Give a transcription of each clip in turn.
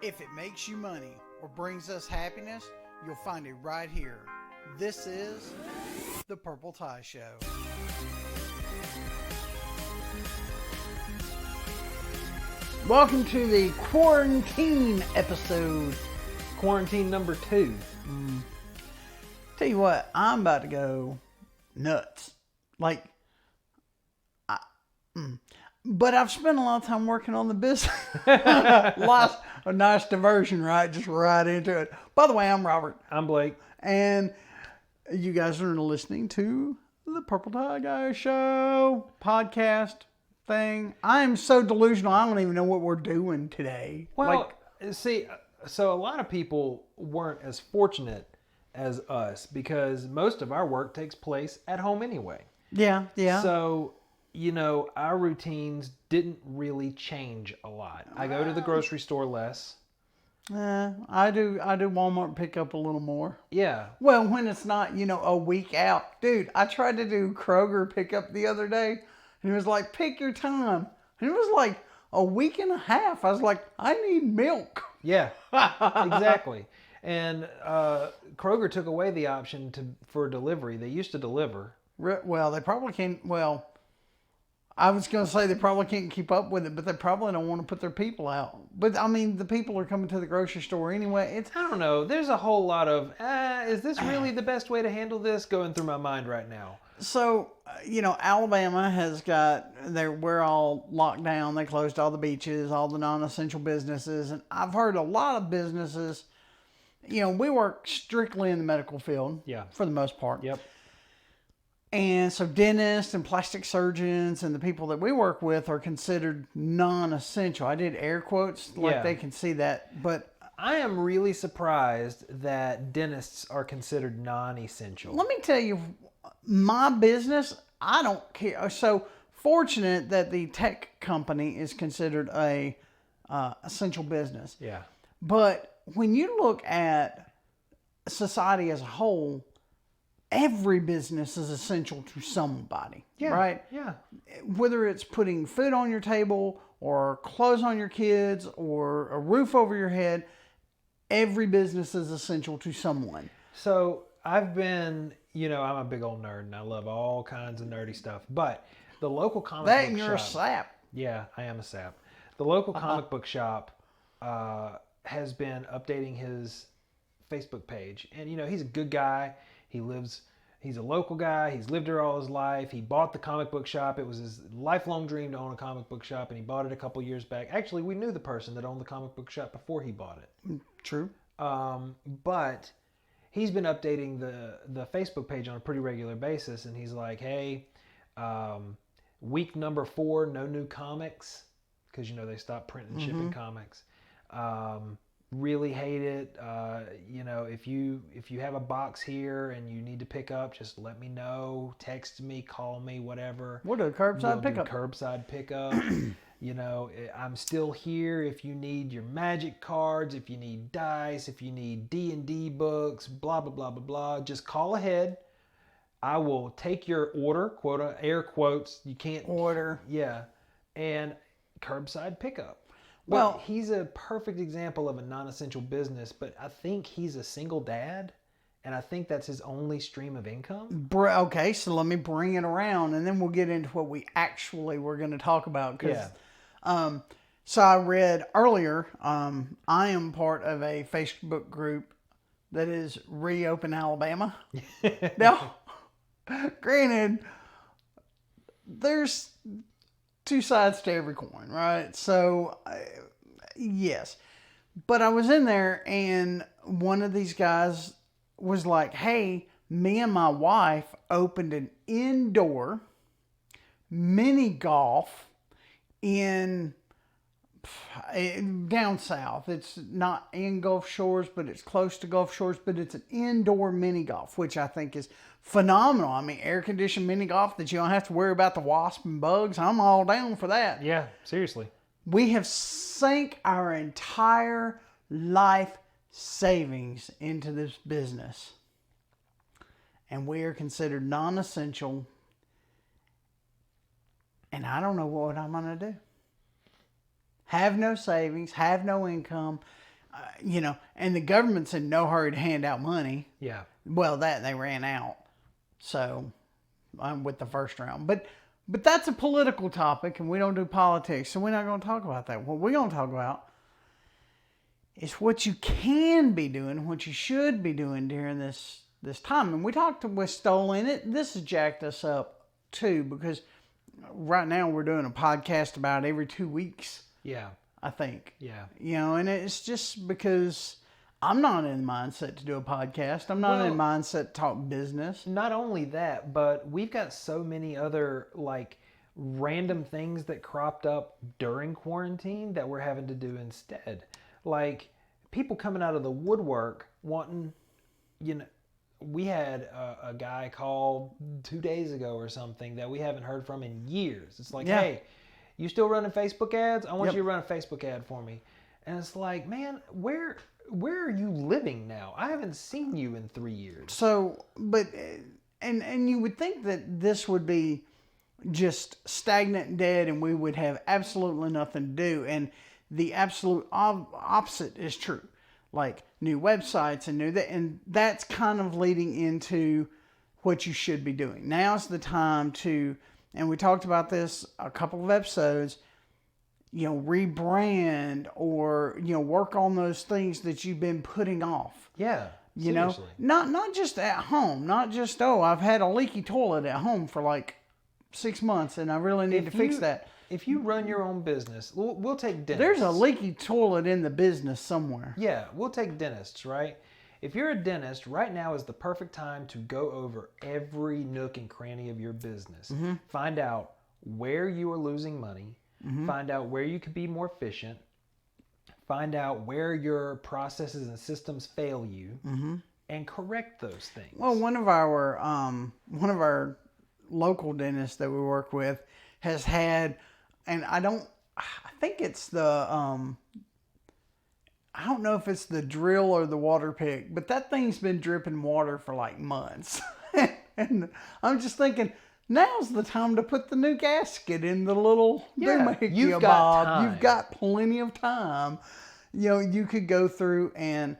If it makes you money or brings us happiness, you'll find it right here. This is The Purple Tie Show. Welcome to the quarantine episode. Quarantine number 2. Tell you what, I'm about to go nuts. But I've spent a lot of time working on the business. A nice diversion, right? Just right into it. By the way, I'm Robert. I'm Blake. And you guys are listening to the Purple Tie Guy Show podcast thing. I am so delusional, I don't even know what we're doing today. Well, so a lot of people weren't as fortunate as us because most of our work takes place at home anyway. Yeah. So, our routines didn't really change a lot. I go to the grocery store less. I do Walmart pick up a little more. Yeah. Well, when it's not, a week out. Dude, I tried to do Kroger pickup the other day, and it was like, pick your time. And it was like a week and a half. I was like, I need milk. Yeah, exactly. And Kroger took away the option for delivery. They used to deliver. Well, they probably can't. Well, I was going to say they probably can't keep up with it, but they probably don't want to put their people out. But, the people are coming to the grocery store anyway. I don't know. There's a whole lot of, is this really the best way to handle this going through my mind right now? So, Alabama has got, we're all locked down. They closed all the beaches, all the non-essential businesses. And I've heard a lot of businesses, we work strictly in the medical field. Yeah. For the most part. Yep. And so dentists and plastic surgeons and the people that we work with are considered non-essential. I did air quotes like they can see that, but I am really surprised that dentists are considered non-essential. Let me tell you, my business, I don't care. So fortunate that the tech company is considered a essential business. Yeah. But when you look at society as a whole, every business is essential to somebody, right? Yeah. Whether it's putting food on your table or clothes on your kids or a roof over your head, every business is essential to someone. So I've been, I'm a big old nerd and I love all kinds of nerdy stuff, but the local comic book shop. And you're a sap. Yeah, I am a sap. The local comic book shop has been updating his Facebook page. And, he's a good guy. He's a local guy. He's lived here all his life. He bought the comic book shop. It was his lifelong dream to own a comic book shop, and he bought it a couple years back. Actually, we knew the person that owned the comic book shop before he bought it. True. But he's been updating the Facebook page on a pretty regular basis, and he's like, hey, week number 4, no new comics, because, they stopped printing and shipping comics. Really hate it. If you have a box here and you need to pick up, just let me know. Text me, call me, whatever. We'll do curbside pickup. Curbside pickup. I'm still here if you need your magic cards, if you need dice, if you need D&D books, blah, blah, blah, blah, blah. Just call ahead. I will take your order, quote, air quotes. You can't order. Yeah. And curbside pickup. Well, but he's a perfect example of a non-essential business, but I think he's a single dad, and I think that's his only stream of income. Okay, so let me bring it around, and then we'll get into what we actually were going to talk about. So I read earlier, I am part of a Facebook group that is Reopen Alabama. Now, granted, there's 2 sides to every coin, right? So, yes. But I was in there and one of these guys was like, hey, me and my wife opened an indoor mini golf in down south. It's not in Gulf Shores, but it's close to Gulf Shores, but it's an indoor mini golf, which I think is phenomenal. Air-conditioned mini golf that you don't have to worry about the wasp and bugs. I'm all down for that. Yeah, seriously. We have sank our entire life savings into this business. And we are considered non-essential. And I don't know what I'm going to do. Have no savings, have no income. And the government's in no hurry to hand out money. Yeah. Well, that they ran out. So, with the first round. But that's a political topic, and we don't do politics, so we're not going to talk about that. What we're going to talk about is what you can be doing, what you should be doing during this time. And we talked with Stolen. This has jacked us up, too, because right now we're doing a podcast about every 2 weeks. Yeah. I think. Yeah. And it's just because I'm not in the mindset to do a podcast. I'm not in the mindset to talk business. Not only that, but we've got so many other like random things that cropped up during quarantine that we're having to do instead. Like people coming out of the woodwork wanting, we had a guy call 2 days ago or something that we haven't heard from in years. It's like, hey, you still running Facebook ads? I want you to run a Facebook ad for me. And it's like, man, where are you living now? I haven't seen you in 3 years. So, but, and you would think that this would be just stagnant and dead and we would have absolutely nothing to do. And the absolute opposite is true. Like new websites and that's kind of leading into what you should be doing. Now's the time to, and we talked about this a couple of episodes, rebrand or, work on those things that you've been putting off. Yeah. Seriously. Not just at home, not just, I've had a leaky toilet at home for like 6 months and I really need to fix that. If you run your own business, we'll take dentists. There's a leaky toilet in the business somewhere. Yeah, we'll take dentists, right? If you're a dentist, right now is the perfect time to go over every nook and cranny of your business. Mm-hmm. Find out where you are losing money. Mm-hmm. Find out where you could be more efficient. Find out where your processes and systems fail you, and correct those things. Well, one of our local dentists that we work with has had, and I think it's the I don't know if it's the drill or the water pick, but that thing's been dripping water for like months. And I'm just thinking, now's the time to put the new gasket in the little doohickey. You've got time. You've got plenty of time. You could go through and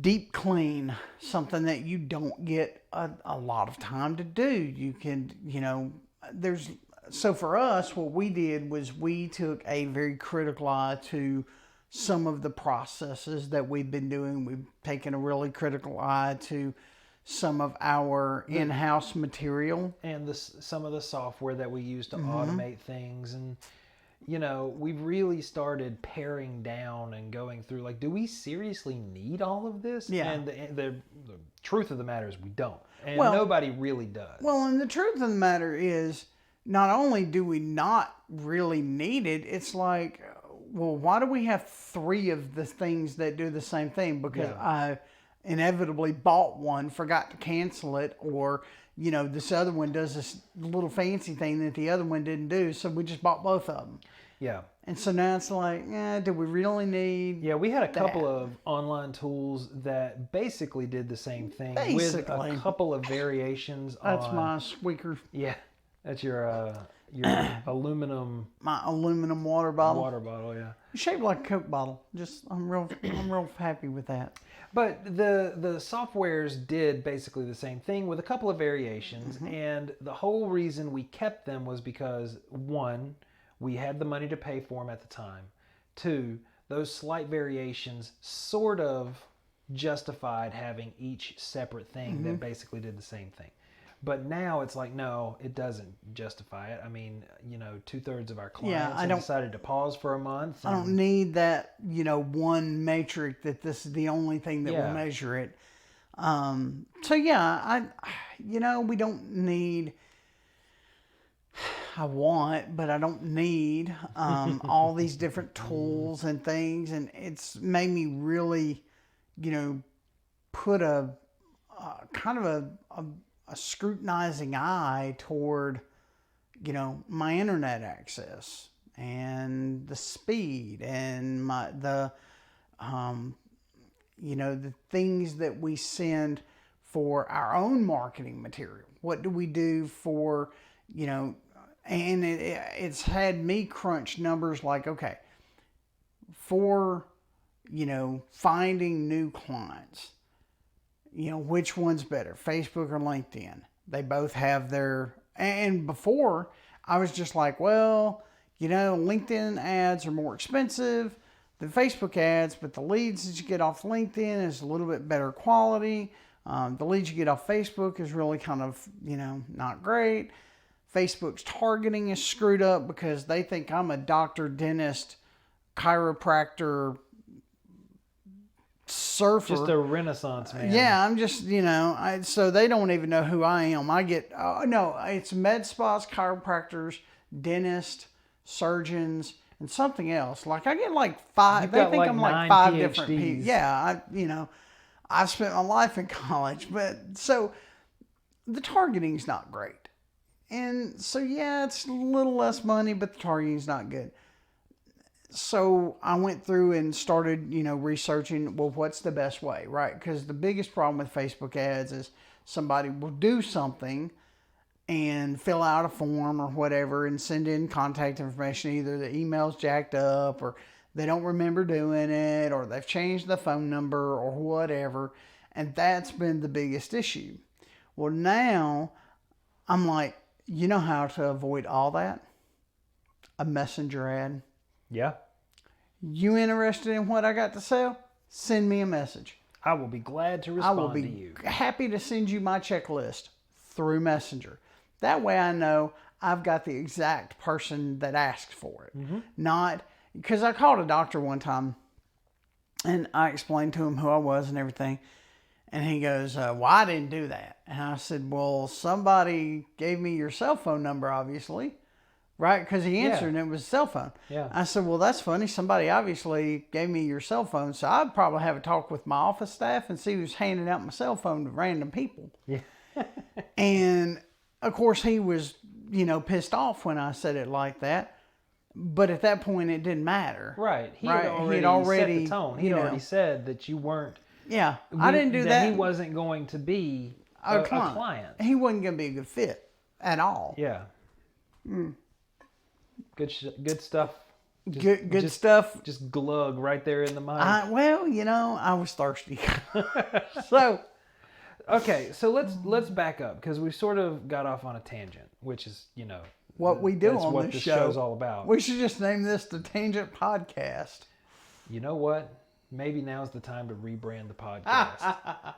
deep clean something that you don't get a lot of time to do. You can, so for us, what we did was we took a very critical eye to some of the processes that we've been doing. We've taken a really critical eye to some of our in-house material. And some of the software that we use to automate things. And, we've really started paring down and going through, like, do we seriously need all of this? Yeah. And the truth of the matter is we don't. And nobody really does. Well, and the truth of the matter is, not only do we not really need it, it's like, well, why do we have 3 of the things that do the same thing? Because I inevitably bought one, forgot to cancel it, or, this other one does this little fancy thing that the other one didn't do, so we just bought both of them. Yeah. And so now it's like, do we really need Yeah, we had a couple of online tools that basically did the same thing with a couple of variations. That's my squeaker. Yeah, that's your aluminum. My aluminum water bottle. Water bottle, yeah. It's shaped like a Coke bottle. I'm real happy with that. But the softwares did basically the same thing with a couple of variations, and the whole reason we kept them was because 1, we had the money to pay for them at the time. 2, those slight variations sort of justified having each separate thing that basically did the same thing. But now it's like, no, it doesn't justify it. I mean, 2/3 of our clients have decided to pause for a month. I don't need that, one metric that this is the only thing that will measure it. So yeah, we don't need, I want, but I don't need all these different tools and things. And it's made me really, put a kind of a scrutinizing eye toward, my internet access and the speed and the things that we send for our own marketing material. What do we do for, and it's had me crunch numbers like, okay, for, finding new clients. Which one's better, Facebook or LinkedIn? They both have their, and before I was just like, well, LinkedIn ads are more expensive than Facebook ads, but the leads that you get off LinkedIn is a little bit better quality. The leads you get off Facebook is really kind of, not great. Facebook's targeting is screwed up because they think I'm a doctor, dentist, chiropractor, surfer. Just a Renaissance man. Yeah, I'm just, so they don't even know who I am. I get, no, it's med spas, chiropractors, dentists, surgeons, and something else. Like I get like 5, You've they got think like I'm like 9 5 PhDs. different people. Yeah, I've spent my life in college, but so the targeting's not great. And so, yeah, it's a little less money, but the targeting's not good. So I went through and started, researching, well, what's the best way, right? Because the biggest problem with Facebook ads is somebody will do something and fill out a form or whatever and send in contact information. Either the email's jacked up or they don't remember doing it or they've changed the phone number or whatever. And that's been the biggest issue. Well, now I'm like, you know how to avoid all that? A messenger ad. Yeah. You interested in what I got to sell? Send me a message. I will be glad to respond I will be to you. happy to send you my checklist through Messenger. That way I know I've got the exact person that asked for it. Mm-hmm. Not, because I called a doctor one time and I explained to him who I was and everything. And he goes, well, I didn't do that. And I said, well, somebody gave me your cell phone number, obviously. Right? Because he answered and it was a cell phone. Yeah. I said, well, that's funny. Somebody obviously gave me your cell phone. So I'd probably have a talk with my office staff and see who's handing out my cell phone to random people. Yeah. And, of course, he was, pissed off when I said it like that. But at that point, it didn't matter. Right. He'd He'd already set the tone. He'd already said that you weren't. Yeah. I didn't do that. He wasn't going to be a client. He wasn't going to be a good fit at all. Yeah. Good stuff. Good stuff. Just glug right there in the mind. I was thirsty. So. Okay, so let's back up because we sort of got off on a tangent, which is, what we do that's on what this show's all about. We should just name this the Tangent Podcast. You know what? Maybe now's the time to rebrand the podcast.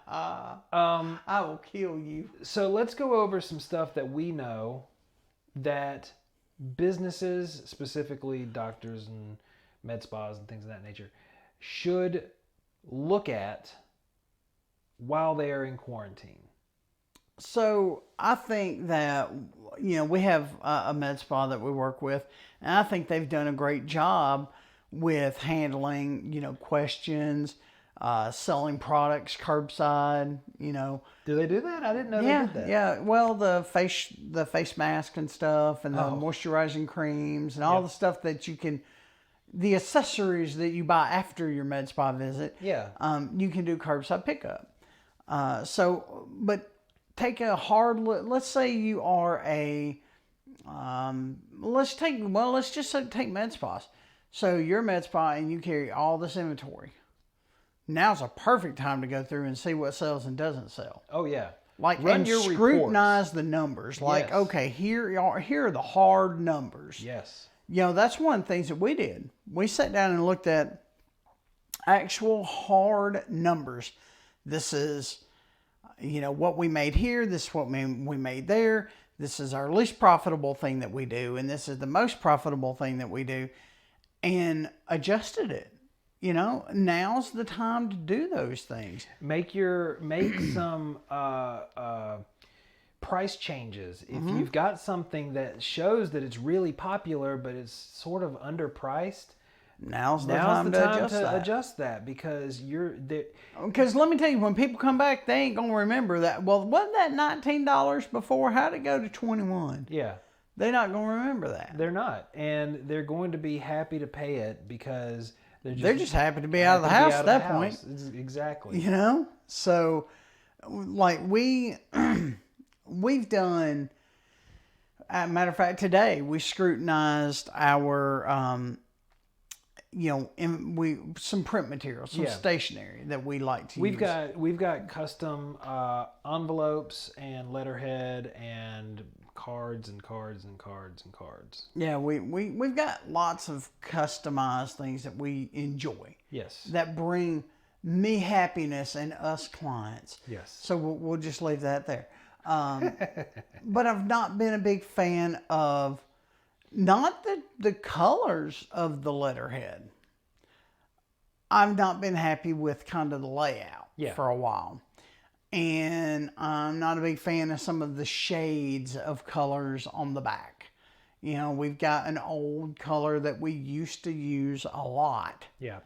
I will kill you. So let's go over some stuff that we know that businesses, specifically doctors and med spas and things of that nature, should look at while they are in quarantine. So I think that, we have a med spa that we work with, and I think they've done a great job with handling, questions, selling products curbside, Do they do that? I didn't know they did that. Yeah. Well, the face mask and stuff and the moisturizing creams and all the stuff that you can, the accessories that you buy after your med spa visit. Yeah. You can do curbside pickup. But take a hard look. Let's say you are let's just say take med spas. So you're a med spa and you carry all this inventory. Now's a perfect time to go through and see what sells and doesn't sell. Oh yeah. And scrutinize the numbers. Like, okay, here are the hard numbers. Yes. That's one of the things that we did. We sat down and looked at actual hard numbers. This is, what we made here. This is what we made there. This is our least profitable thing that we do. And this is the most profitable thing that we do. And adjusted it. Now's the time to do those things. Make some price changes. If you've got something that shows that it's really popular, but it's sort of underpriced, now's the time to adjust that because you're there. Because let me tell you, when people come back, they ain't gonna remember that. Well, wasn't that $19 before? How'd it go to $21? Yeah. They're not gonna remember that. They're not, and they're going to be happy to pay it because they're just happy to be out of the house at that point. Exactly. So like we've done. Matter of fact, today we scrutinized our some print material, some stationery that we like to We've use. we've got custom envelopes and letterhead and cards and cards and cards and cards. Yeah, we've got lots of customized things that we enjoy. Yes. That bring me happiness and us clients. Yes. So we'll just leave that there. But I've not been a big fan of not the colors of the letterhead. I've not been happy with kind of the layout for a while. And I'm not a big fan of some of the shades of colors on the back. We've got an old color that we used to use a lot. Yeah.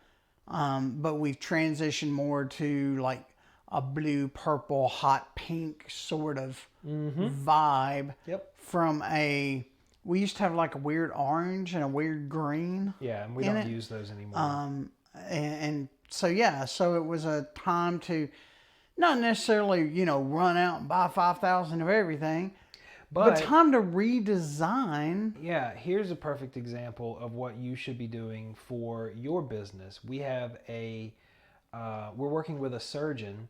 But we've transitioned more to like a blue, purple, hot pink sort of vibe. Yep. We used to have like a weird orange and a weird green. Yeah, and we don't use those anymore. And so it was a time to not necessarily, run out and buy 5,000 of everything, but time to redesign. Yeah, here's a perfect example of what you should be doing for your business. We have we're working with a surgeon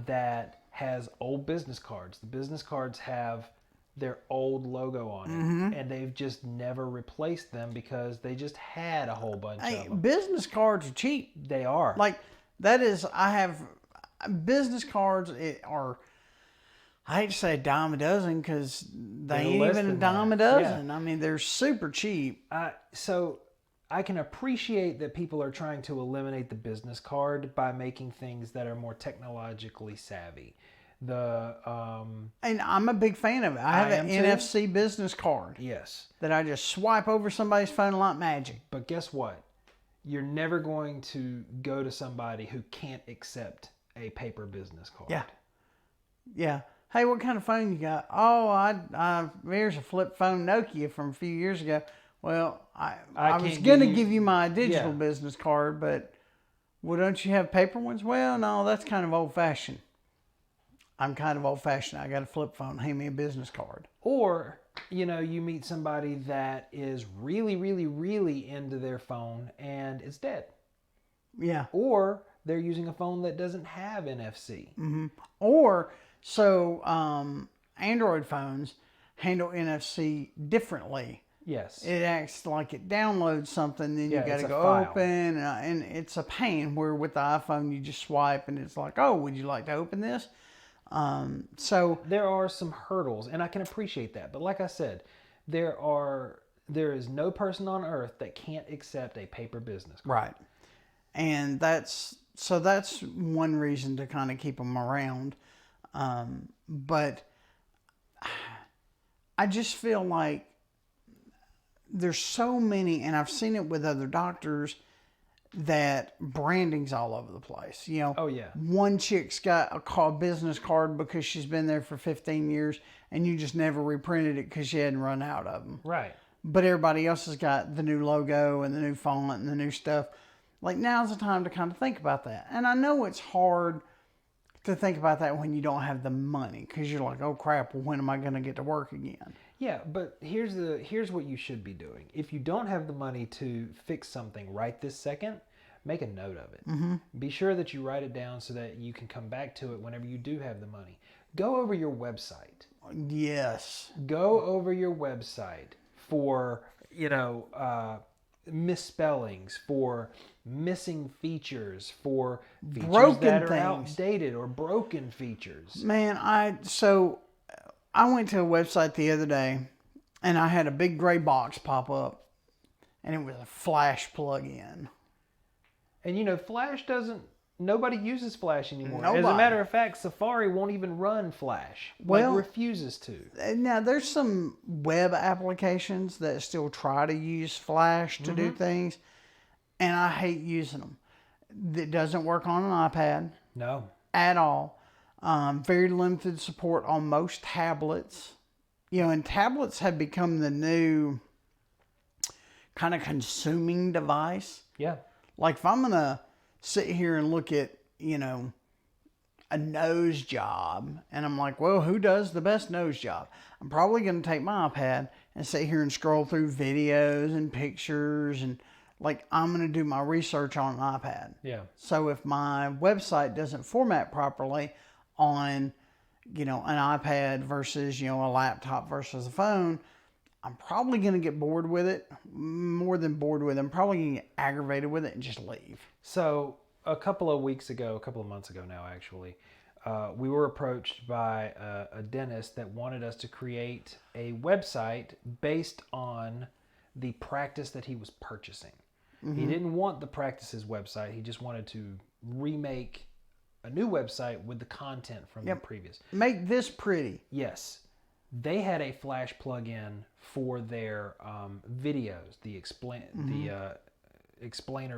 that has old business cards. The business cards have their old logo on it, and they've just never replaced them because they just had a whole bunch of them. Business cards are cheap. They are. Like, that is, I have business cards are, I hate to say a dime a dozen because they ain't even a dime a dozen. Yeah. I mean, they're super cheap. So I can appreciate that people are trying to eliminate the business card by making things that are more technologically savvy. And I'm a big fan of it. I have an NFC business card. Yes. That I just swipe over somebody's phone like magic. But guess what? You're never going to go to somebody who can't accept a paper business card. Yeah. Yeah. Hey, what kind of phone you got? Oh, there's a flip phone Nokia from a few years ago. Well, I was going to give you my digital business card, but don't you have paper ones? Well, no, that's kind of old-fashioned. I'm kind of old-fashioned. I got a flip phone. Hand me a business card. Or, you meet somebody that is really, really, really into their phone and it's dead. Yeah. Or they're using a phone that doesn't have NFC. Mm-hmm. Or, Android phones handle NFC differently. Yes. It acts like it downloads something, then you got to go open, and it's a pain. Where with the iPhone, you just swipe, and it's like, oh, would you like to open this? So there are some hurdles, and I can appreciate that. But like I said, there is no person on earth that can't accept a paper business card. Right. And that's one reason to kind of keep them around. But I just feel like there's so many, and I've seen it with other doctors, that branding's all over the place. Oh yeah. One chick's got a business card because she's been there for 15 years, and you just never reprinted it because she hadn't run out of them. Right. But everybody else has got the new logo and the new font and the new stuff. Like, now's the time to kind of think about that. And I know it's hard to think about that when you don't have the money, because you're like, oh crap, well, when am I going to get to work again? Yeah, but here's what you should be doing. If you don't have the money to fix something right this second, make a note of it. Mm-hmm. Be sure that you write it down so that you can come back to it whenever you do have the money. Go over your website. Yes. Go over your website for, misspellings, for missing features, for features broken that are things. Outdated or broken features. Man, I went to a website the other day, and I had a big gray box pop up, and it was a Flash plug-in. And Flash nobody uses Flash anymore. Nobody. As a matter of fact, Safari won't even run Flash. Refuses to. Now, there's some web applications that still try to use Flash to do things, and I hate using them. It doesn't work on an iPad. No. At all. Very limited support on most tablets. And tablets have become the new kind of consuming device. Yeah. Like, if I'm going to sit here and look at, a nose job, and I'm like, well, who does the best nose job? I'm probably going to take my iPad and sit here and scroll through videos and pictures and like I'm going to do my research on an iPad. Yeah. So if my website doesn't format properly on, an iPad versus, a laptop versus a phone, I'm probably going to get bored with it. More than bored with it, I'm probably going to get aggravated with it and just leave. So a couple of months ago now, actually, we were approached by a dentist that wanted us to create a website based on the practice that he was purchasing. Mm-hmm. He didn't want the practice's website. He just wanted to remake a new website with the content from the previous. Make this pretty. Yes. They had a Flash plugin for their videos, the explainer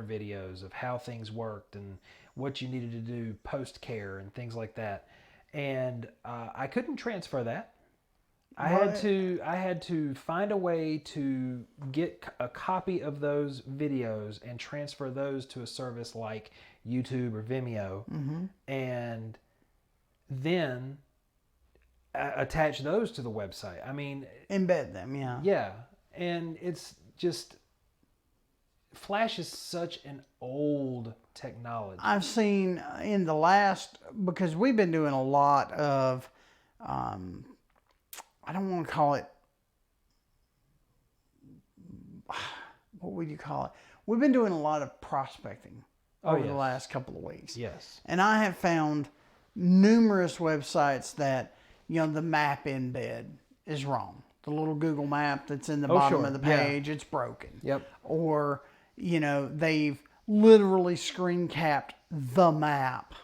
videos of how things worked and what you needed to do post-care and things like that. And I couldn't transfer that. I had to find a way to get a copy of those videos and transfer those to a service like YouTube or Vimeo, and then attach those to the website. I mean, embed them, yeah. Yeah, and it's just Flash is such an old technology. I've seen in the last, because we've been doing a lot of, I don't want to call it, what would you call it? We've been doing a lot of prospecting over the last couple of weeks. Yes. And I have found numerous websites that, the map embed is wrong. The little Google map that's in the bottom of the page, it's broken. Yep. Or, they've literally screen capped the map.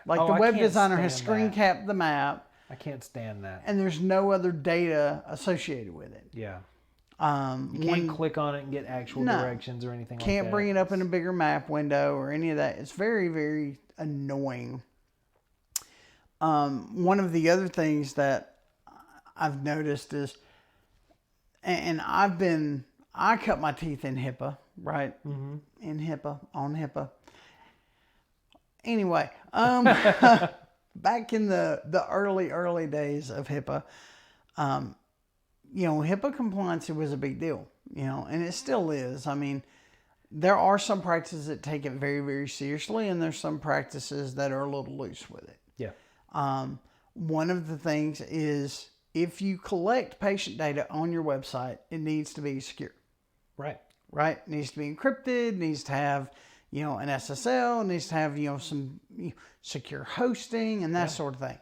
Like the web designer has screen capped the map. I can't stand that. And there's no other data associated with it. Yeah. You can't click on it and get actual directions or anything like that. Can't bring it up in a bigger map window or any of that. It's very, very annoying. One of the other things that I've noticed is, and I cut my teeth in HIPAA, right? Mm-hmm. In HIPAA, on HIPAA. Anyway, back in the early days of HIPAA, HIPAA compliance was a big deal, and it still is. I mean, there are some practices that take it very, very seriously, and there's some practices that are a little loose with it. Yeah. One of the things is if you collect patient data on your website, it needs to be secure. Right. Right? It needs to be encrypted, needs to have, an SSL, needs to have, some secure hosting and that sort of thing.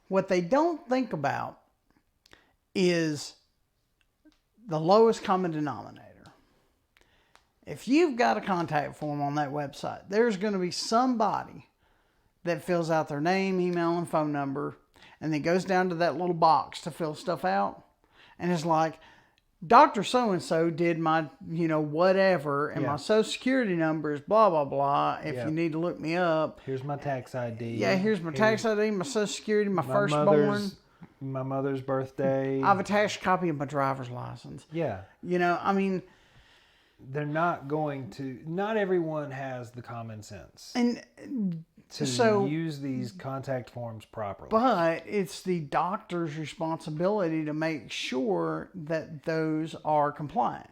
What they don't think about is the lowest common denominator. If you've got a contact form on that website, there's going to be somebody that fills out their name, email, and phone number, and then goes down to that little box to fill stuff out, and it's like, Dr. So-and-so did my, whatever, and my social security number is blah, blah, blah. If you need to look me up. Here's my tax ID. Yeah, here's my tax ID, my social security, my firstborn. My mother's birthday. I've attached a copy of my driver's license. Yeah. They're not going to, not everyone has the common sense. And to use these contact forms properly. But it's the doctor's responsibility to make sure that those are compliant.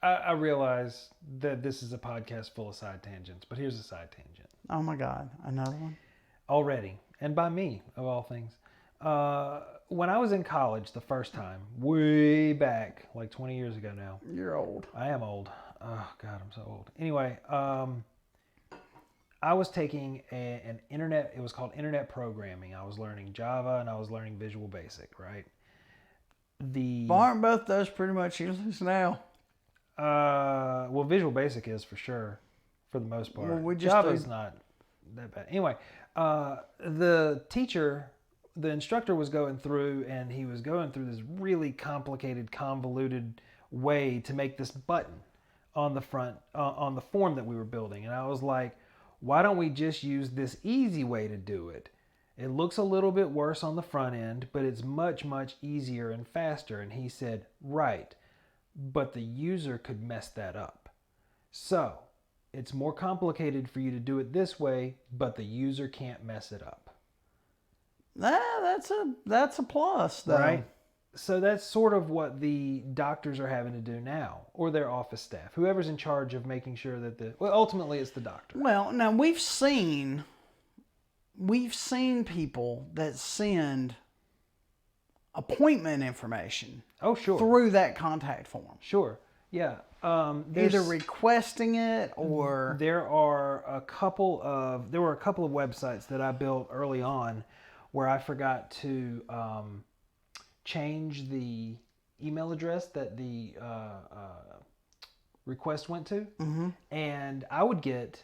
I realize that this is a podcast full of side tangents, but here's a side tangent. Oh my God, another one? Already, and by me, of all things. When I was in college the first time, way back, like 20 years ago now. You're old. I am old. Oh God, I'm so old. Anyway, I was taking an internet, it was called internet programming. I was learning Java and I was learning Visual Basic, right? Aren't both those pretty much useless now? Well, Visual Basic is for sure, for the most part. Well, Java's not that bad. Anyway, the instructor was going through, and he was going through this really complicated, convoluted way to make this button on the front, on the form that we were building. And I was like, why don't we just use this easy way to do it? It looks a little bit worse on the front end, but it's much, much easier and faster. And he said, right, but the user could mess that up. So it's more complicated for you to do it this way, but the user can't mess it up. That's a plus, though. Right? So that's sort of what the doctors are having to do now, or their office staff, whoever's in charge of making sure that ultimately it's the doctor. Well, now we've seen people that send appointment information Oh, sure. through that contact form. Sure. Yeah. Either requesting it or there were a couple of websites that I built early on where I forgot to change the email address that the request went to, and I would get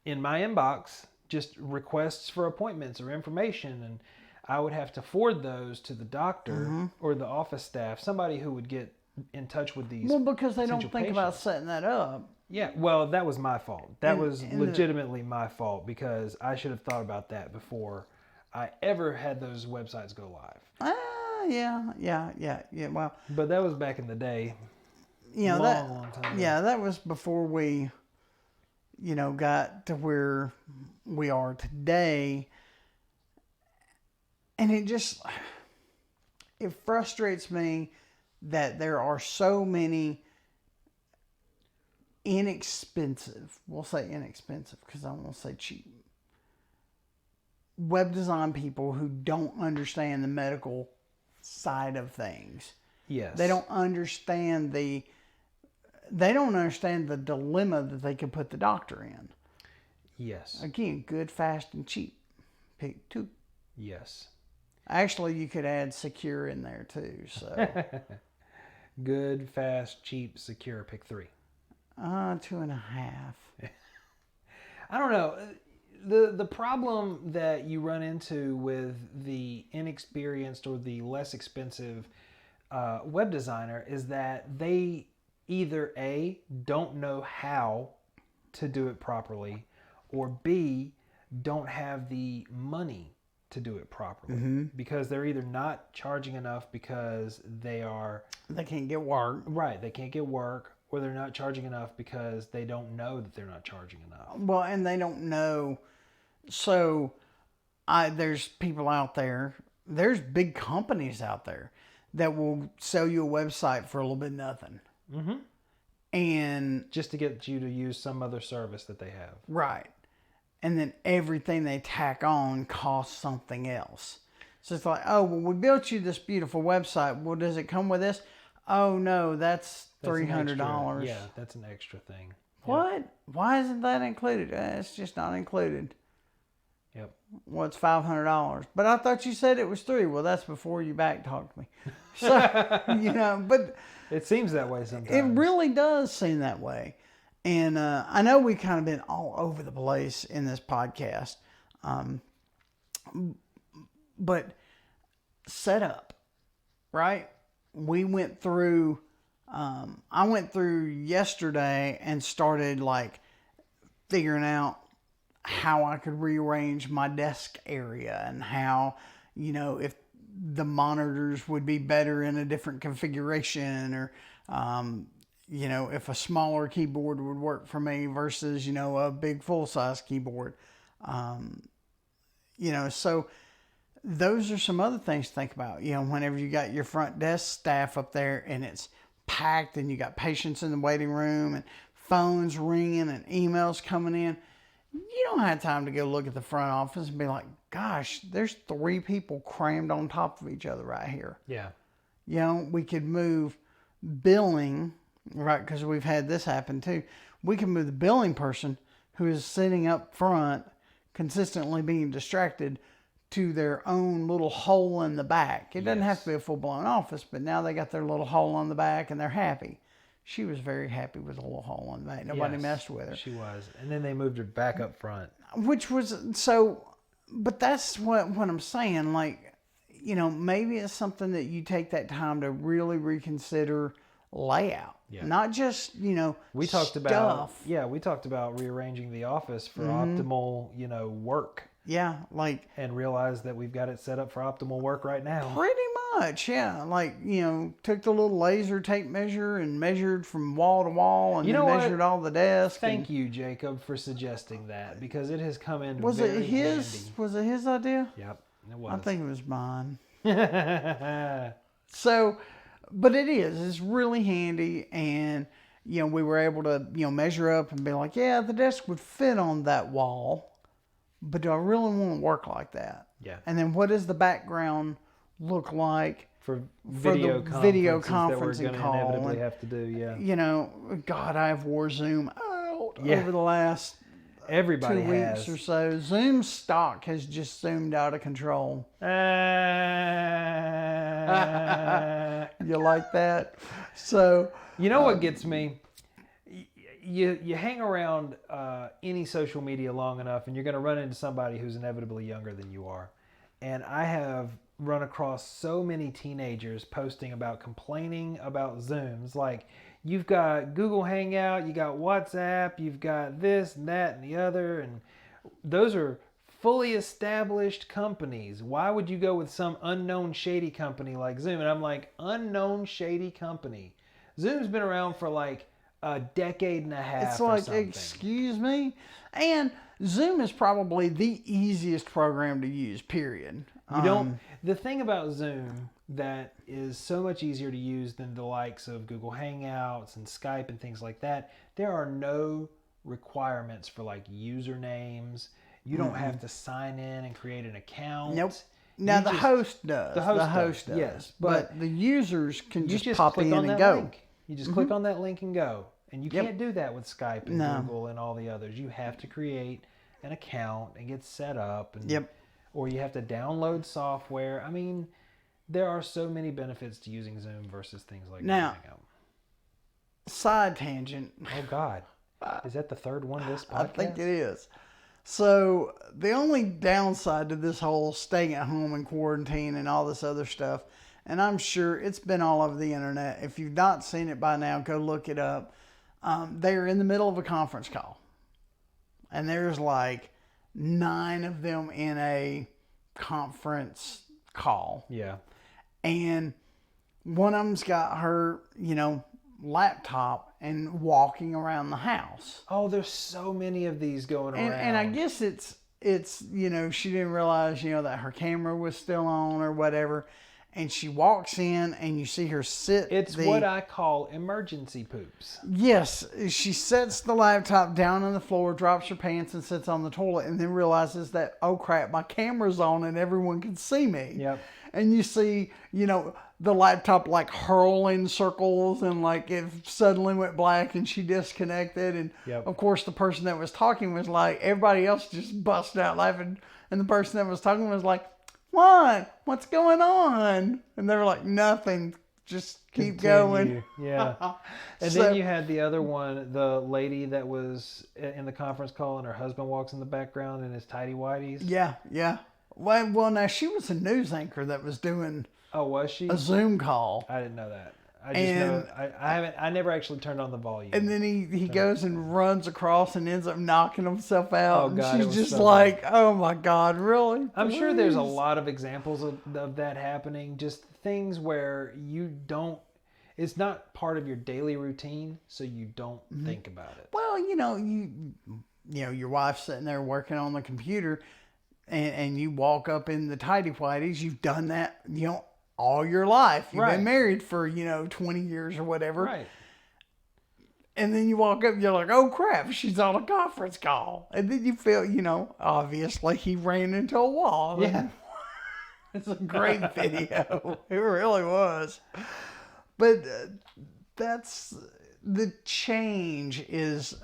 in my inbox just requests for appointments or information, and I would have to forward those to the doctor or the office staff, somebody who would get in touch with these. Well, because they don't think patients. about setting that up. Yeah, well, that was my fault. That was legitimately my fault, because I should have thought about that before I ever had those websites go live. Yeah. Well, but that was back in the day. Long time ago. Yeah, that was before we, got to where we are today. And it frustrates me that there are so many inexpensive, we'll say inexpensive because I don't want to say cheap, web design people who don't understand the medical side of things. Yes. They don't understand the dilemma that they could put the doctor in. Yes. Again, good, fast, and cheap. Pick two. Yes. Actually, you could add secure in there too. So good, fast, cheap, secure. Pick 3. 2.5. I don't know. The problem that you run into with the inexperienced or the less expensive web designer is that they either A, don't know how to do it properly, or B, don't have the money to do it properly, because they're either not charging enough because they can't get work. Right, they can't get work, or they're not charging enough because they don't know that they're not charging enough. Well, and they don't know. So there's people out there, there's big companies out there that will sell you a website for a little bit nothing. And just to get you to use some other service that they have. Right. And then everything they tack on costs something else. So it's like, oh, well, we built you this beautiful website. Well, does it come with this? Oh, no, that's $300. Yeah, that's an extra thing. What? Yep. Why isn't that included? It's just not included. Yep. Well, it's $500. But I thought you said it was $3. Well, that's before you back talked me. So, but it seems that way sometimes. It really does seem that way. And I know we've kind of been all over the place in this podcast. But setup, right? We went through, I went through yesterday and started like figuring out how I could rearrange my desk area and how, if the monitors would be better in a different configuration, or, if a smaller keyboard would work for me versus, a big full-size keyboard. So those are some other things to think about. Whenever you got your front desk staff up there and it's packed and you got patients in the waiting room and phones ringing and emails coming in, you don't have time to go look at the front office and be like, gosh, there's 3 people crammed on top of each other right here. Yeah. We could move billing, right? Because we've had this happen too. We can move the billing person who is sitting up front, consistently being distracted, to their own little hole in the back. It doesn't have to be a full-blown office, but now they got their little hole on the back and they're happy. She was very happy with the little hole in the back. Nobody messed with her. She was. And then they moved her back up front. Which was so, but that's what I'm saying. Like, maybe it's something that you take that time to really reconsider layout. Yeah. Not just, we talked stuff. We talked about rearranging the office for optimal, work. Yeah, and realize that we've got it set up for optimal work right now. Pretty much, yeah. Took the little laser tape measure and measured from wall to wall and measured all the desks. Thank you, Jacob, for suggesting that, because it has come in Was very it his? handy. Was it his idea? Yep, it was. I think it was mine. So, but it's really handy. And, we were able to, measure up and be like, yeah, the desk would fit on that wall, but do I really want to work like that? Yeah. And then what does the background look like For the video conferencing that we're going to call? inevitably And, have to do, yeah. God, I've wore Zoom out Yeah. over the last Everybody 2 weeks has. or so. Zoom stock has just zoomed out of control. You like that? So, You know what gets me? You hang around any social media long enough, and you're going to run into somebody who's inevitably younger than you are. And I have run across so many teenagers posting about complaining about Zooms. Like, you've got Google Hangout, you got WhatsApp, you've got this and that and the other, and those are fully established companies. Why would you go with some unknown shady company like Zoom? And I'm like, unknown shady company. Zoom's been around for like a decade and a half. it's like, or something. excuse me? And Zoom is probably the easiest program to use, period. You don't. The thing about Zoom that is so much easier to use than the likes of Google Hangouts and Skype and things like that, there are no requirements for like usernames. You don't have to sign in and create an account. Nope. Now You the just- host does. the host does, yes. but But the users can You just pop click in on and that go. link. You just click on that link and go. And you Yep. can't do that with Skype and No. Google and all the others. You have to create an account and get set up. And, Yep. Or you have to download software. I mean, there are so many benefits to using Zoom versus things like Now- Hangout. Side tangent. Oh, God. Is that the third one this podcast? I think it is. So the only downside to this whole staying at home and quarantine and all this other stuff, and I'm sure it's been all over the internet. If you've not seen it by now, go look it up. They're in the middle of a conference call, and there's like 9 of them in a conference call, Yeah. and one of them's got her, laptop and walking around the house. Oh, there's so many of these going around. And I guess it's she didn't realize that her camera was still on or whatever, and she walks in and you see her sit. It's what I call emergency poops. Yes, she sets the laptop down on the floor, drops her pants, and sits on the toilet, and then realizes that, oh crap, my camera's on and everyone can see me. Yep. And you see, the laptop like hurl in circles, and like it suddenly went black and she disconnected. And Yep. of course, the person that was talking was like, everybody else just busted out laughing. And the person that was talking was like, what? What's going on? And they were like, nothing. Just keep going. Yeah. And So- then you had the other one, the lady that was in the conference call and her husband walks in the background in his tighty whities. Yeah, yeah. Well, now she was a news anchor that was doing Oh, was she? a Zoom call. I didn't know that. I just know I never actually turned on the volume. And then he goes and runs across and ends up knocking himself out. Oh, and God, it she's was just so like, oh my God, really? I'm sure there's a Please? lot of examples of that happening. Just things where it's not part of your daily routine, so you don't think about it. Well, your wife's sitting there working on the computer, and you walk up in the tidy whities. You've done that, all your life. You've Right. been married for 20 years or whatever. Right. And then you walk up and you're like, oh crap, she's on a conference call. And then you feel, obviously he ran into a wall. Yeah. It's a great video. It really was. But that's the change is.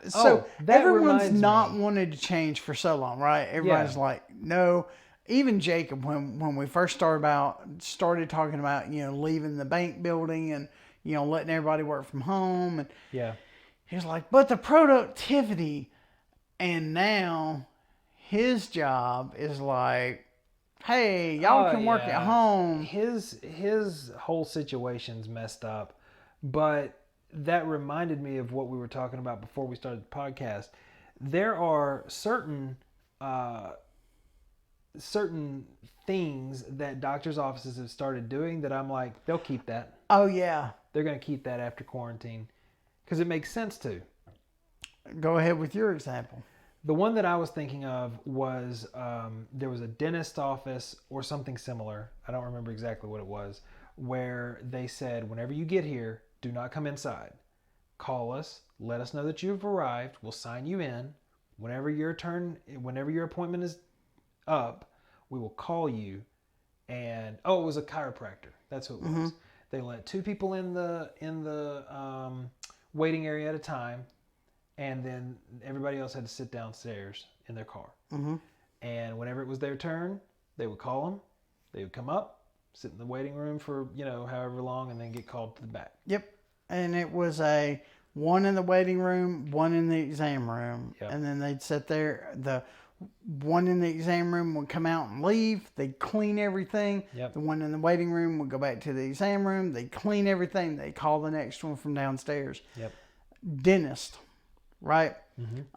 So that everyone's reminds not me. wanted to change for so long, right? Everybody's Yeah. like, no. Even Jacob, when we first started talking about leaving the bank building and letting everybody work from home, and Yeah. he was like, but the productivity, and now his job is like, hey, y'all can work at home. His whole situation's messed up, but that reminded me of what we were talking about before we started the podcast. There are certain things that doctors' offices have started doing that I'm like, they'll keep that. Oh yeah, They're going to keep that after quarantine because it makes sense to. go ahead with your example. The one that I was thinking of was there was a dentist office or something similar. I don't remember exactly what it was, where they said, whenever you get here, do not come inside. Call us, let us know that you've arrived. We'll sign you in. Whenever your appointment is up, we will call you. And it was a chiropractor. That's who it was. They let 2 people in the waiting area at a time. And then everybody else had to sit downstairs in their car. And whenever it was their turn, they would call them. They would come up, sit in the waiting room for, however long, and then get called to the back. Yep. And it was one in the waiting room, one in the exam room. Yep. And then they'd sit there. The one in the exam room would come out and leave. They'd clean everything. Yep. The one in the waiting room would go back to the exam room. They'd clean everything. They'd call the next one from downstairs. Yep. Dentist. Right?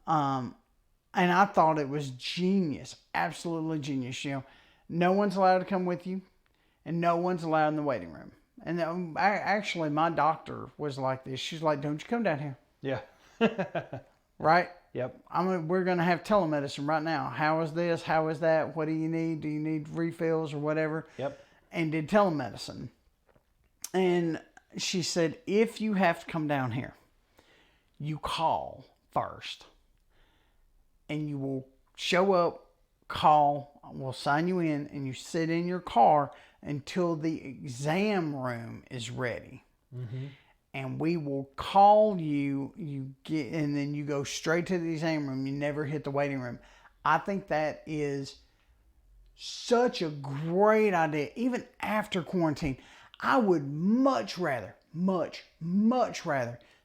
And I thought it was genius. Absolutely genius. No one's allowed to come with you, and no one's allowed in the waiting room. And actually, my doctor was like this. She's like, don't you come down here. Yeah. Right? Yep. We're going to have telemedicine right now. How is this? How is that? What do you need? Do you need refills or whatever? Yep. And did telemedicine. And she said, if you have to come down here, you call first, and you will show up, call, we'll sign you in, and you sit in your car until the exam room is ready. And we will call you, and then you go straight to the exam room. You never hit the waiting room. I think that is such a great idea. Even after quarantine, I would much rather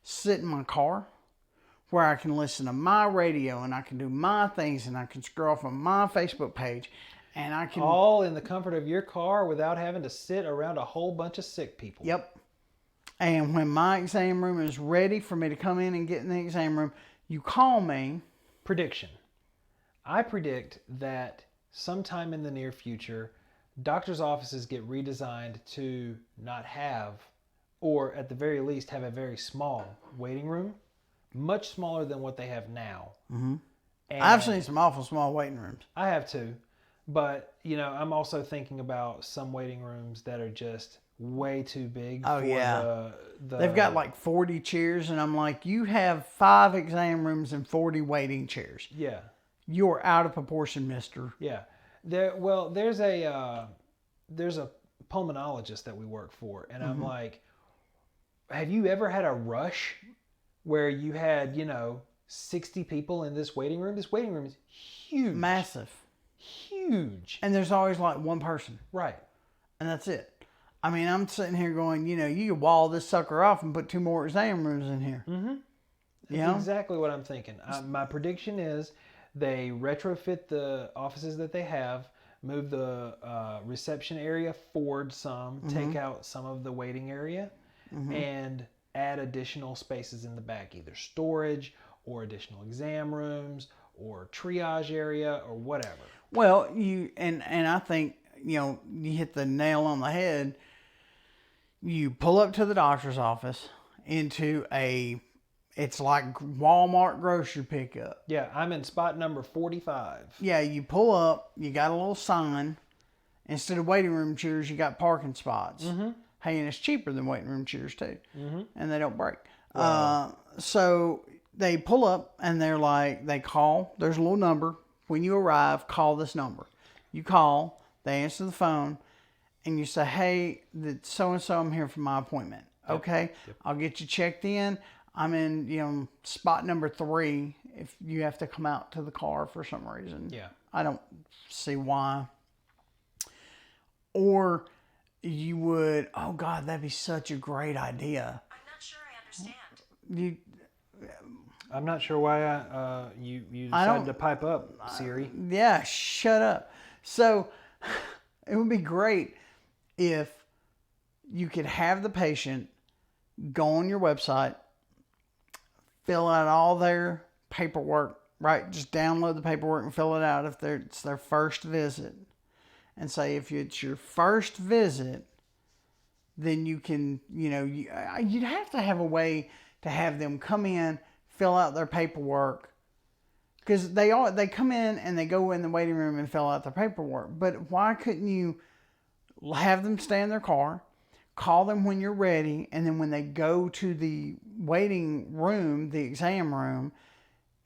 sit in my car, where I can listen to my radio and I can do my things and I can scroll off on my Facebook page and I can... All in the comfort of your car without having to sit around a whole bunch of sick people. Yep. And when my exam room is ready for me to come in and get in the exam room, you call me. Prediction. I predict that sometime in the near future, doctors' offices get redesigned to not have, or at the very least have a very small waiting room. Much smaller than what they have now. And I've seen some awful small waiting rooms. I have too. But, I'm also thinking about some waiting rooms that are just way too big. Oh, yeah. They've got like 40 chairs, and I'm like, you have 5 exam rooms and 40 waiting chairs. Yeah. You're out of proportion, mister. Yeah. There's a pulmonologist that we work for, and I'm like, have you ever had a rush where you had, 60 people in this waiting room? This waiting room is huge. Massive. Huge. And there's always like one person. Right. And that's it. I mean, I'm sitting here going, you could wall this sucker off and put 2 more exam rooms in here. That's exactly what I'm thinking. My prediction is they retrofit the offices that they have, move the reception area forward some, take out some of the waiting area, and add additional spaces in the back, either storage or additional exam rooms or triage area or whatever. Well, and I think, you hit the nail on the head. You pull up to the doctor's office into it's like Walmart grocery pickup. Yeah, I'm in spot number 45. Yeah, you pull up, you got a little sign. Instead of waiting room chairs, you got parking spots. Hey, and it's cheaper than waiting room chairs too. And they don't break. Wow. So they pull up and they call. There's a little number. When you arrive, call this number. You call, they answer the phone, and you say, hey, so-and-so, I'm here for my appointment. Okay, I'll get you checked in. I'm in, spot number 3 if you have to come out to the car for some reason. Yeah. I I don't see why. Or you would, oh God, that'd be such a great idea. I'm not sure I understand. I'm not sure why you decided to pipe up, Siri. Yeah, shut up. So it would be great if you could have the patient go on your website, fill out all their paperwork, right? Just download the paperwork and fill it out if it's their first visit. And say if it's your first visit, then you can, you'd have to have a way to have them come in, fill out their paperwork, Because they come in and they go in the waiting room and fill out the paperwork. But why couldn't you have them stay in their car, call them when you're ready, and then when they go to the waiting room, the exam room,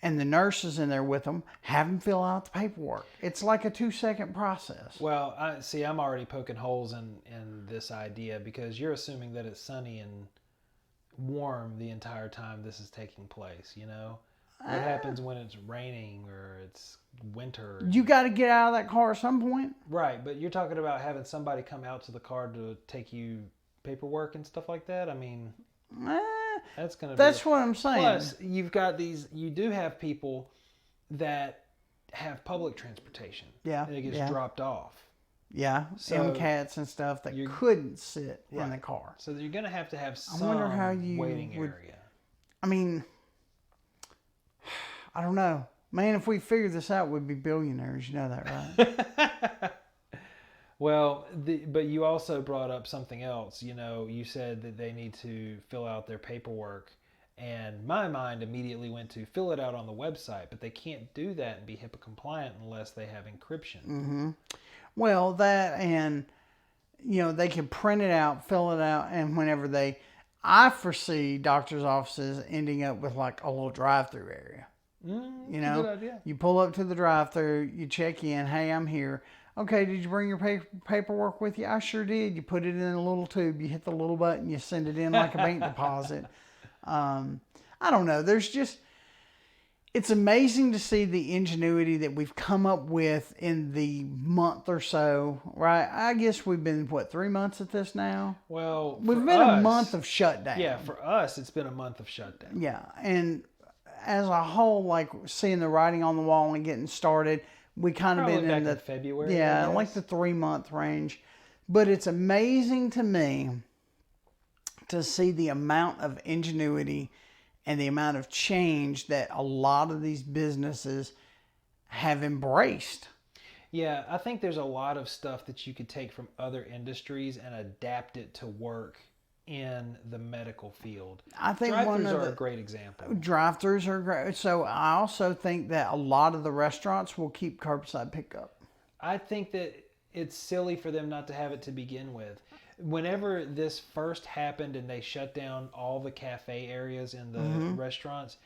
and the nurse is in there with them, have them fill out the paperwork. It's like a 2-second process. Well, I'm already poking holes in this idea because you're assuming that it's sunny and warm the entire time this is taking place, you know? What happens when it's raining or it's winter? You got to get out of that car at some point. Right, but you're talking about having somebody come out to the car to take you paperwork and stuff like that? I mean, that's going to be... That's what I'm saying. Plus, you do have people that have public transportation. Yeah. And it gets dropped off. Yeah, So MCATs and stuff that couldn't sit in the car. So you're going to have some wonder how you waiting would- area. I mean, I don't know. Man, if we figured this out, we'd be billionaires. You know that, right? Well, but you also brought up something else. You know, you said that they need to fill out their paperwork. And my mind immediately went to fill it out on the website. But they can't do that and be HIPAA compliant unless they have encryption. Mm-hmm. Well, that and, they can print it out, fill it out, and whenever I foresee doctors' offices ending up with like a little drive-through area. Good idea. You pull up to the drive-through, you check in, hey, I'm here. Okay, did you bring your paperwork with you? I sure did. You put it in a little tube, you hit the little button, you send it in like a bank deposit. I don't know. It's amazing to see the ingenuity that we've come up with in the month or so, right? I guess we've been, 3 months at this now? Well, We've been a month of shutdown. Yeah, for us, it's been a month of shutdown. Yeah, and as a whole, like seeing the writing on the wall and getting started, we kind of been in February. Yeah, like the 3-month range. But it's amazing to me to see the amount of ingenuity and the amount of change that a lot of these businesses have embraced. Yeah, I think there's a lot of stuff that you could take from other industries and adapt it to work in the medical field. I think drive-thrus are a great example. Drive-thrus are great. So I also think that a lot of the restaurants will keep curbside pickup. I think that it's silly for them not to have it to begin with. Whenever this first happened and they shut down all the cafe areas in the restaurants,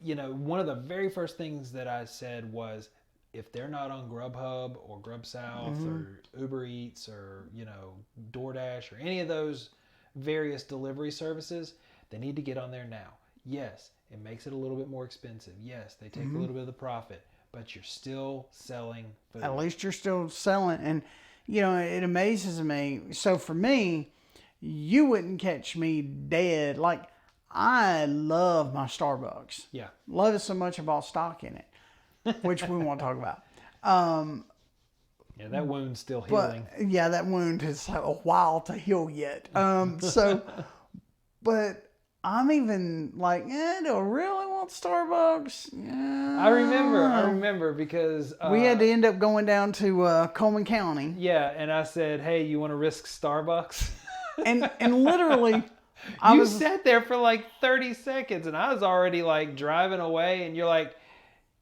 one of the very first things that I said was, if they're not on Grubhub or GrubSouth or Uber Eats or, DoorDash or any of those various delivery services, they need to get on there now. Yes, it makes it a little bit more expensive. Yes, they take a little bit of the profit, but you're still selling food. At least you're still selling. And, it amazes me. So for me, you wouldn't catch me dead. Like, I love my Starbucks. Yeah. Love it so much I bought stock in it, which we won't talk about. Yeah, that wound's still healing. But, yeah, that wound is a while to heal yet. But I'm even like, do I really want Starbucks? Yeah. I remember because... we had to end up going down to Coleman County. Yeah, and I said, hey, you want to risk Starbucks? And literally... you sat there for like 30 seconds and I was already like driving away and you're like,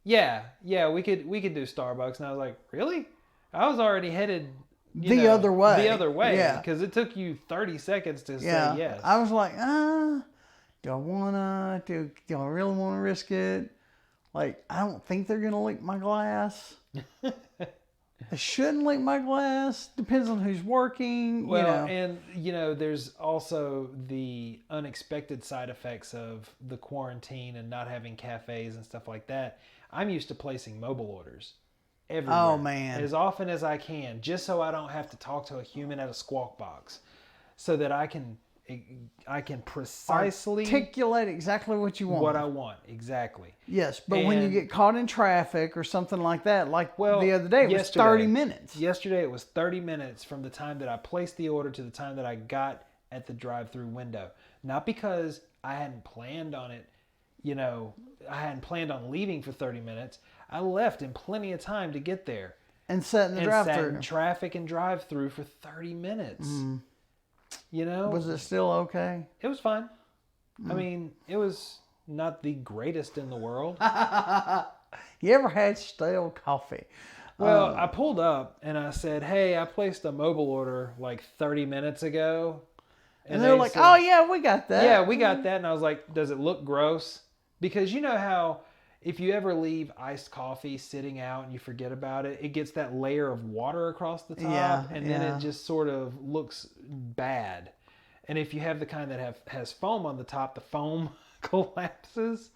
yeah, we could do Starbucks. And I was like, really? I was already headed the other way. Yeah. Because it took you 30 seconds to say yes. I was like, do I really want to risk it? Like, I don't think they're going to leak my glass. They shouldn't leak my glass. Depends on who's working. Well, and there's also the unexpected side effects of the quarantine and not having cafes and stuff like that. I'm used to placing mobile orders everywhere. Oh, man. As often as I can, just so I don't have to talk to a human at a squawk box, so that I can precisely articulate exactly what you want. What I want, exactly. Yes, but when you get caught in traffic or something like that, the other day, it was 30 minutes. Yesterday, it was 30 minutes from the time that I placed the order to the time that I got at the drive-through window. Not because I hadn't planned on it, I hadn't planned on leaving for 30 minutes. I left in plenty of time to get there. And sat in the drive-through. Sat in traffic and drive-through for 30 minutes. Mm. Was it still okay? It was fine. I mean, it was not the greatest in the world. You ever had stale coffee? Well, I pulled up and I said, "Hey, I placed a mobile order like 30 minutes ago." And they're like, said, "Oh yeah, we got that." "Yeah, we got that." And I was like, "Does it look gross?" Because you know how if you ever leave iced coffee sitting out and you forget about it, it gets that layer of water across the top, Yeah, and then it just sort of looks bad. And if you have the kind that has foam on the top, the foam collapses.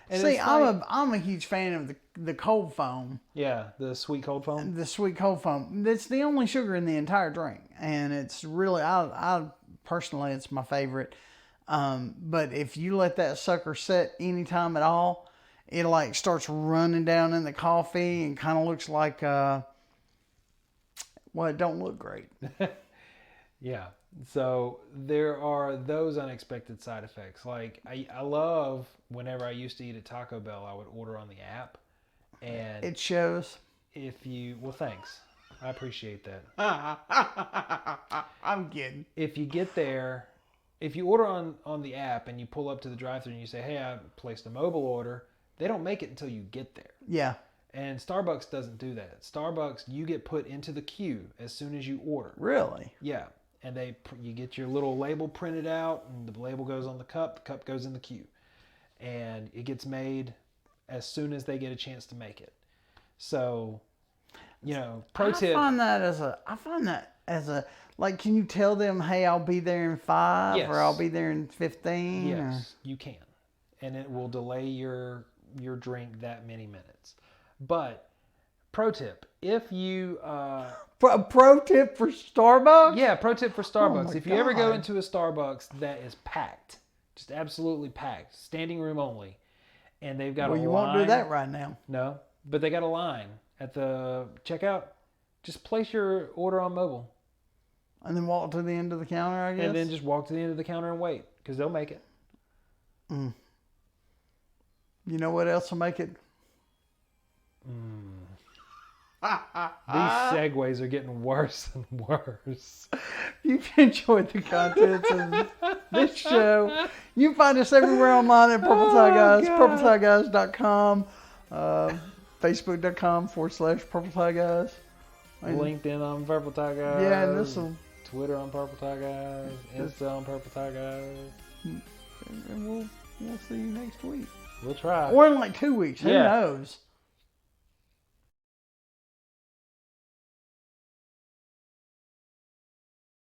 And See, it's like, I'm a huge fan of the cold foam, yeah, the sweet cold foam. the sweet cold foam. That's the only sugar in the entire drink, and it's really I personally it's my favorite. But if you let that sucker sit anytime at all, it like starts running down in the coffee and kind of looks like well, it don't look great. Yeah. So there are those unexpected side effects. Like I love whenever I used to eat at Taco Bell, I would order on the app, and It shows. well, thanks, I appreciate that. I'm kidding. If you get there, if you order on the app and you pull up to the drive-thru and you say, "Hey, I placed a mobile order," they don't make it until you get there. Yeah. And Starbucks doesn't do that. Starbucks, you get put into the queue as soon as you order. Really? Yeah. And you get your little label printed out, and the label goes on the cup goes in the queue. And it gets made as soon as they get a chance to make it. So, pro tip. I find that as a like, can you tell them, "Hey, I'll be there in 5 Yes. or I'll be there in 15? Yes, you can. And it will delay your drink that many minutes. But pro tip, if you A pro tip for Starbucks? yeah, pro tip for Starbucks. my If you ever go God. into a Starbucks that is packed, just absolutely packed, standing room only, and they've got Well, a you line. won't do that right now. No, but they got a line at the checkout. Just place your order on mobile, And then walk to the end of the counter, I guess. and then just walk to the end of the counter and wait, because they'll make it. You know what else will make it? These segues are getting worse and worse. You've enjoyed the contents of this show. You can find us everywhere online at Purple Tie Guys, purpletieguys.com, facebook.com/Purple Tie Guys. LinkedIn on Purple Tie Guys. Yeah, and this will, Twitter on Purple Tie Guys. Insta on Purple Tie Guys. and we'll see you next week. We'll try. Or in like 2 weeks. Who Yeah. knows?